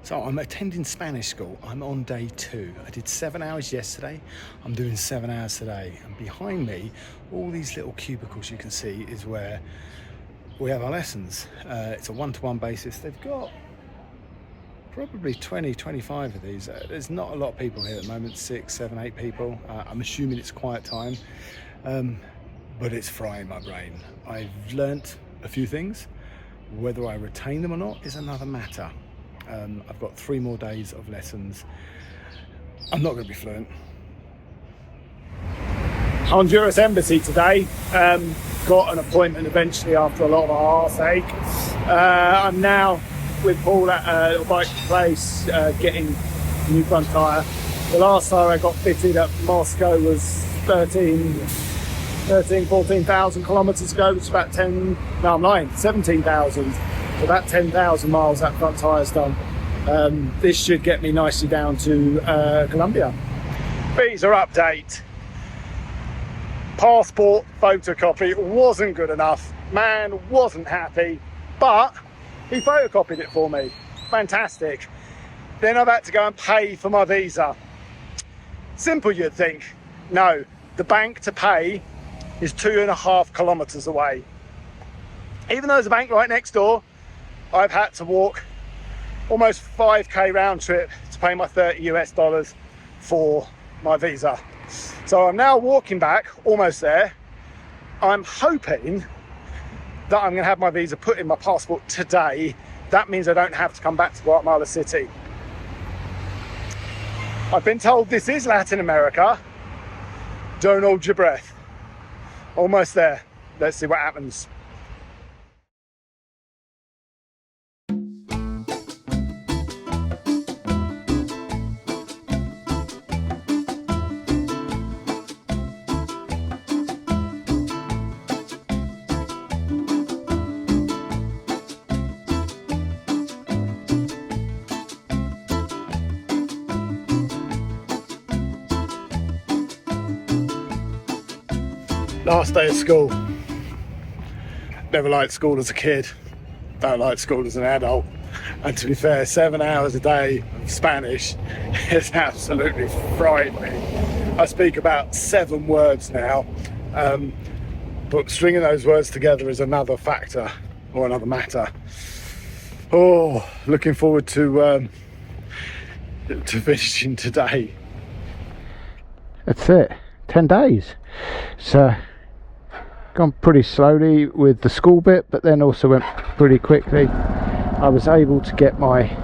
So I'm attending Spanish school. I'm on day 2. I did 7 hours yesterday. I'm doing 7 hours today. And behind me, all these little cubicles you can see is where we have our lessons. It's a one-to-one basis. They've got probably 20, 25 of these. There's not a lot of people here at the moment, 6, 7, 8 people. I'm assuming it's quiet time, but it's frying my brain. I've learnt a few things. Whether I retain them or not is another matter. I've got 3 more days of lessons. I'm not going to be fluent. Honduras Embassy today. Got an appointment eventually after a lot of a arse ache. I'm now with Paul at a little bike place getting a new front tyre. The last tyre I got fitted at Moscow was 14,000 kilometres ago, which is about 17,000. About 10,000 miles that front tyre's done. This should get me nicely down to Colombia. Visa update. Passport photocopy wasn't good enough. Man wasn't happy, but he photocopied it for me. Fantastic. Then I've had to go and pay for my visa. Simple, you'd think. No, the bank to pay is 2.5 kilometers away. Even though there's a bank right next door, I've had to walk almost 5k round trip to pay my $30 for my visa. So I'm now walking back, almost there. I'm hoping that I'm going to have my visa put in my passport today. That means I don't have to come back to Guatemala City. I've been told this is Latin America. Don't hold your breath. Almost there. Let's see what happens. Last day of school. Never liked school as a kid, don't like school as an adult, and to be fair, 7 hours a day of Spanish has absolutely frightened me. I speak about 7 words now, but stringing those words together is another factor or another matter. Oh, looking forward to finishing today. That's it, 10 days. So gone pretty slowly with the school bit, but then also went pretty quickly. I was able to get my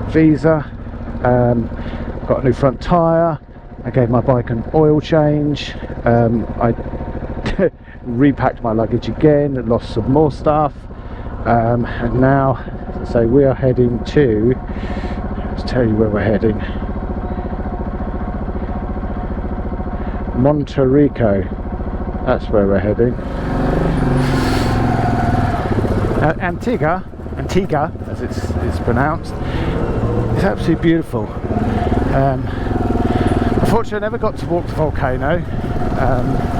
visa, got a new front tyre, I gave my bike an oil change, I repacked my luggage again and lost some more stuff, and now, so we are heading to, let's tell you where we're heading, Monterrico. That's where we're heading. Antigua, as it's pronounced, is absolutely beautiful. Unfortunately, I never got to walk the volcano.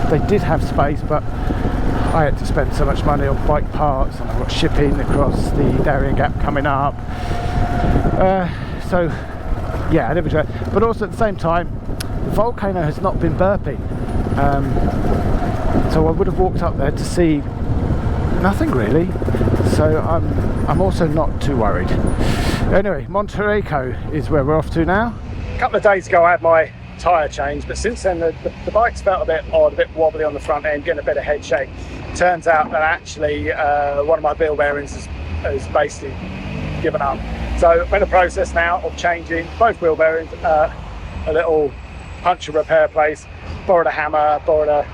They did have space, but I had to spend so much money on bike parts, and I've got shipping across the Darien Gap coming up. So, yeah, I never tried. But also at the same time, the volcano has not been burping. So I would have walked up there to see nothing really, so I'm also not too worried. Anyway, Monterrico is where we're off to now. A couple of days ago I had my tyre change, but since then the bike's felt a bit odd, a bit wobbly on the front end, getting a bit of head shake. Turns out that actually one of my wheel bearings has basically given up. So I'm in the process now of changing both wheel bearings. A little puncture repair place, borrowed a hammer, borrowed a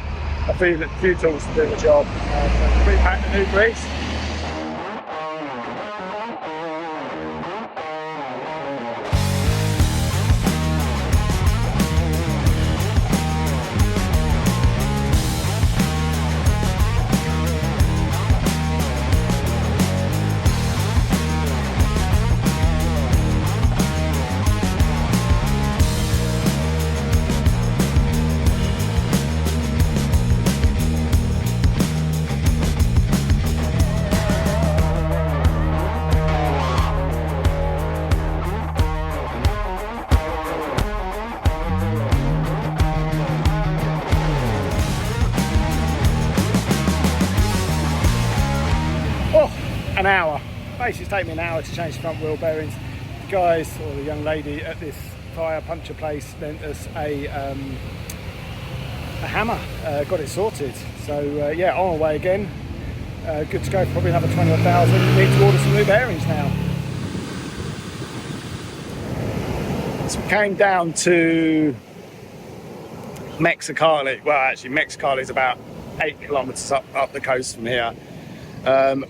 few tools to do the job, so repack the new grease. An hour. Basically it's taken me an hour to change the front wheel bearings. The guys, or the young lady at this tyre puncture place, lent us a hammer, got it sorted. So yeah, on our way again. Good to go for probably another 20 or 1,000. Need to order some new bearings now. So we came down to Mexicali. Well, actually Mexicali is about 8 kilometers up the coast from here.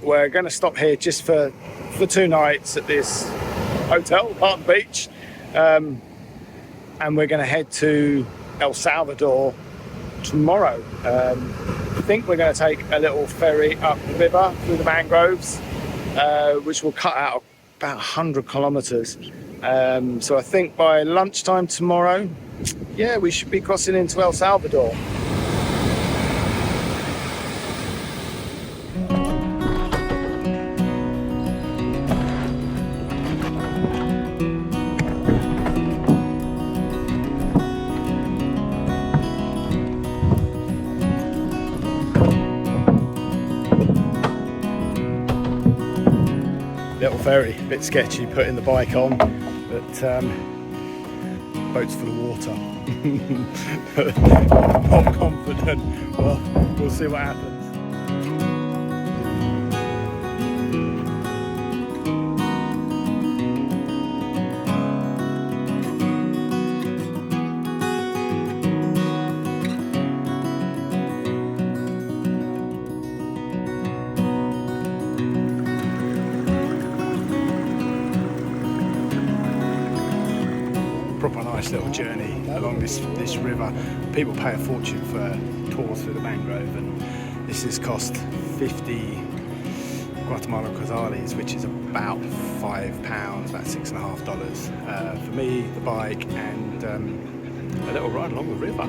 We're going to stop here just for 2 nights at this hotel, part of the beach, and we're going to head to El Salvador tomorrow. I think we're going to take a little ferry up the river through the mangroves, which will cut out about 100 kilometers. So I think by lunchtime tomorrow, yeah, we should be crossing into El Salvador. Little ferry, a bit sketchy putting the bike on, but boat's full of water. Not confident. Well, we'll see what happens. Proper nice little journey along this river. People pay a fortune for tours through the mangrove, and this has cost 50 Guatemala quetzales, which is about £5, about $6.50 for me, the bike, and a little ride along the river.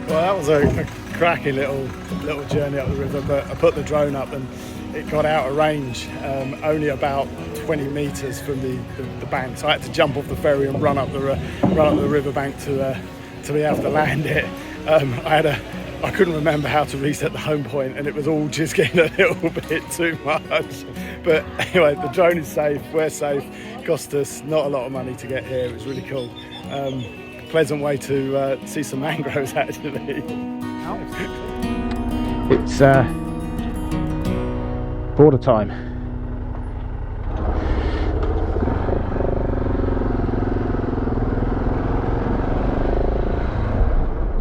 Well, that was a cracking little journey up the river, but I put the drone up and it got out of range, only about 20 meters from the bank. So I had to jump off the ferry and run up the river bank to be able to land it. I couldn't remember how to reset the home point, and it was all just getting a little bit too much. But anyway, the drone is safe, we're safe. Cost us not a lot of money to get here. It was really cool. Pleasant way to see some mangroves, actually. It's border time.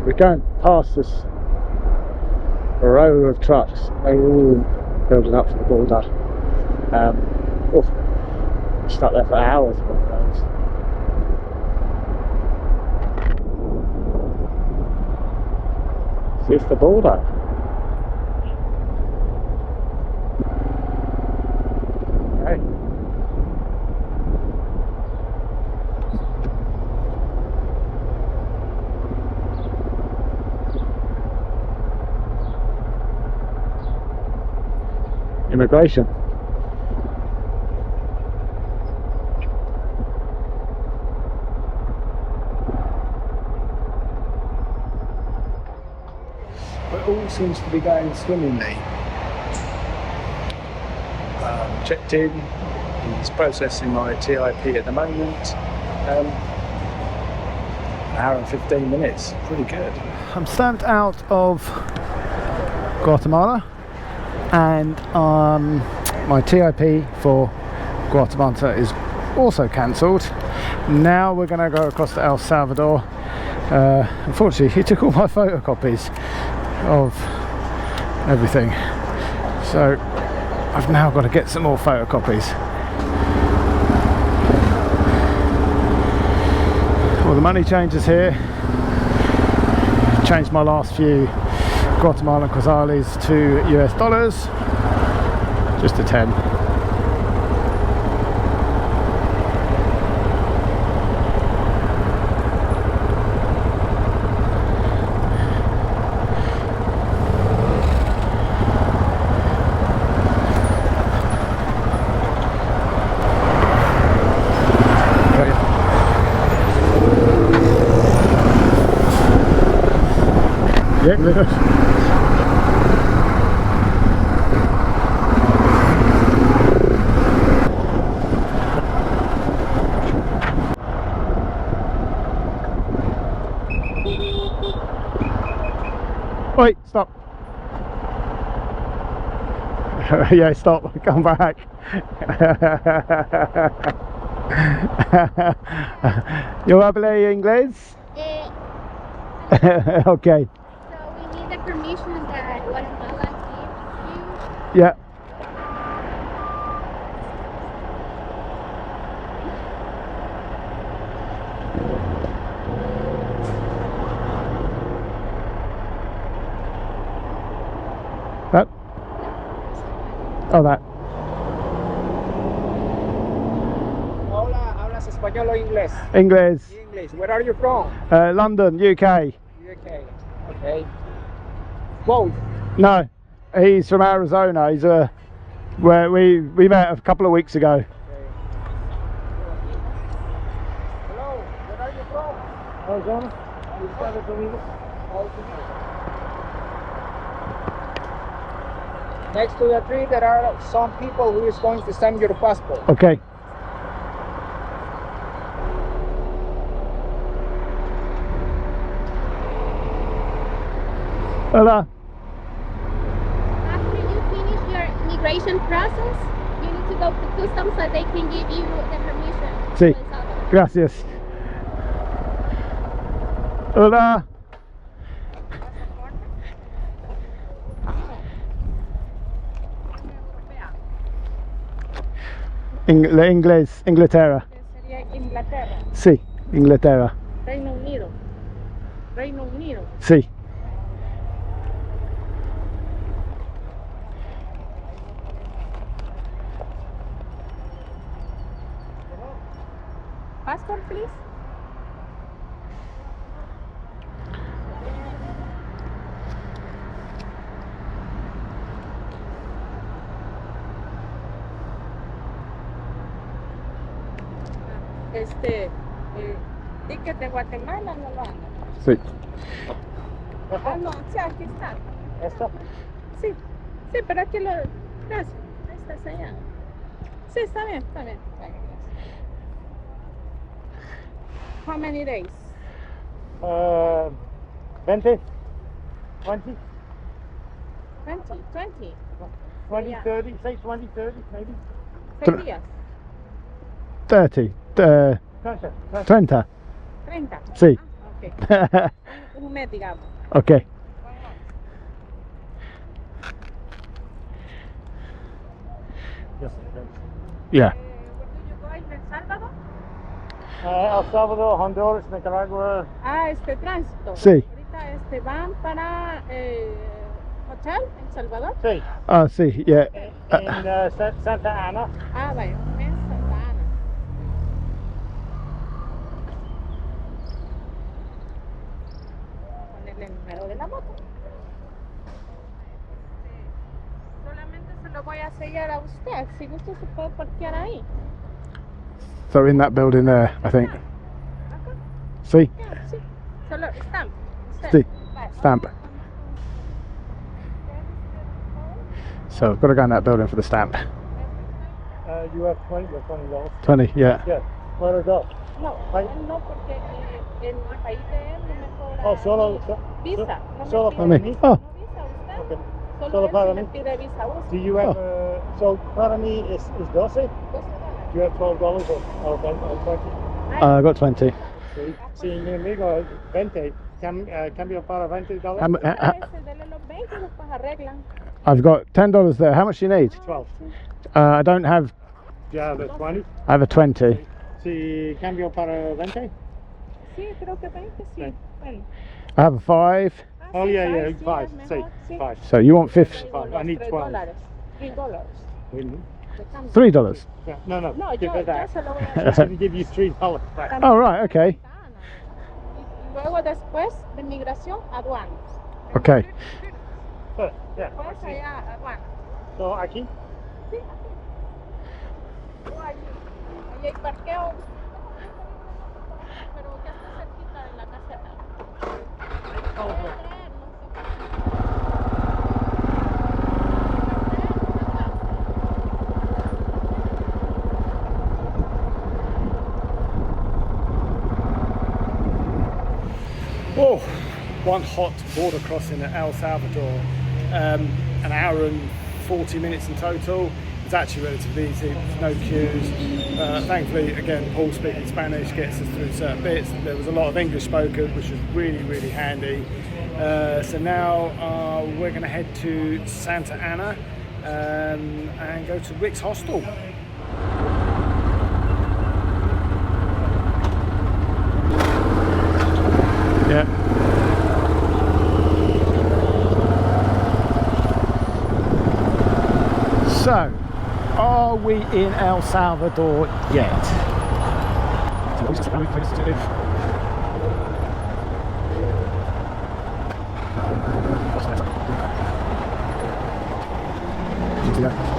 We're going past this row of trucks. They're all building up for the border. We're stuck there for hours on the roads. It's the border. Okay. Immigration. all seems to be going swimmingly. Checked in, he's processing my TIP at the moment. An hour and 15 minutes, pretty good. I'm stamped out of Guatemala, and my TIP for Guatemala is also cancelled. Now we're going to go across to El Salvador. Unfortunately, he took all my photocopies of everything, so I've now got to get some more photocopies. Well, the money changes here. Changed my last few Guatemalan quetzales to US dollars, just to 10. Yeah, good. Wait, stop. Yeah, stop, come back. ¿Yo hablé inglés? Okay. Permission that Guatemala gives you. Yeah. That? Oh, that. Hola, ¿hablas español o inglés? Inglés. English. Where are you from? London, UK. UK. Okay. Both. No, he's from Arizona. He's where we met a couple of weeks ago. Okay. Hello, where are you from? Arizona. Estados Unidos. Next to the tree there are some people who is going to send your passport. Okay. Hola. After you finish your immigration process, you need to go to customs so they can give you the permission. Sí. Gracias. Hola. Inglés, Inglaterra. Sería Inglaterra. Sí, Inglaterra. Reino Unido. Reino Unido. Sí. Passport, please. Ticket de Guatemala no lo hagan. Sí. Ah, no, sí, aquí está. ¿Esto? Sí, sí, pero aquí lo... Gracias. Ahí está sellado. Sí, está bien, está bien. Vale, gracias. How many days? 20? 20? 20, 20. 20, Yeah. 30, say 20, 30 maybe? 6 días. 30. 30. 30. 30. Sí. Ah, ok. Un mes, digamos. Okay. Yes. Yeah. Where do you go? ¿En El Salvador? El Salvador, Honduras, Nicaragua. Ah, tránsito. Sí. Ahorita van para hotel en Salvador. Sí. Ah, sí, yeah. En Santa Ana. Ah, vaya, un mes Santa Ana. Ponerle el número de la moto. Solamente se lo voy a sellar a usted. Si gusta se puede parquear ahí. So in that building there, I think. Acá. See? Ya, sí. Solo stamp. Usted. Sí. Vale. Stamp. So I've got to go in that building for the stamp. You have 20 or $20. 20, yeah. Yeah. Let her go. No, Ay. no, porque en el país de él no me cobra Oh, solo- visa. No me solo pide para mí. visa, Oh. no visa usted. Okay. Solo Solo él para sí me mí. pide visa usted. Do you have so para mí is 12? $12. Do you have $12 or 20? I got 20. Sí, mi amigo, 20. Cambio para $20. Dele los 20 y después arreglan. I've got $10 there. How much do you need? 12. I don't have. Do you have a 20? I have a 20. Si cambio para 20? Sí, creo que 20, sí. Okay. Bueno. I have a 5. Ah, Oh sí, yeah, five, yeah, sí, 5. es Say mejor, sí. 5. So you want 50? I need 12. $3. $3. Really? de cambio. $3. Yeah. No, no. No, give yo it back. se lo voy a She's hacer. going to give you $3 back. También Oh, right, okay. Y luego después de migración, aduanas. Okay. Yeah. Después allá, aduanas. So aquí? Sí, aquí. O allí. Allí hay parqueo. Pero ya está cerquita de la caseta. Oh, one hot border crossing at El Salvador. An hour and 40 minutes in total. It's actually relatively easy, no queues. Thankfully, again, Paul speaking Spanish gets us through certain bits. There was a lot of English spoken, which was really, really handy. So now we're going to head to Santa Ana and go to Rick's Hostel. Yeah. So, are we in El Salvador yet?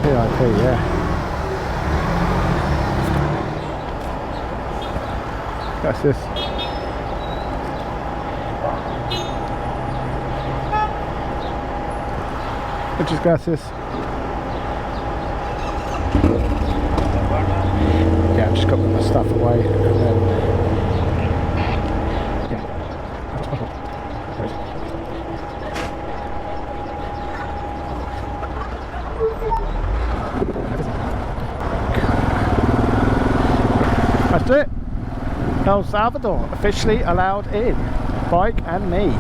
PIP, yeah. That's this. Muchas gracias. Yeah, I've just got my stuff away and then that's it. El Salvador officially allowed in. Bike and me.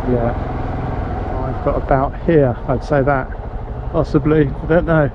Yeah, I've got about here, I'd say that, possibly, I don't know.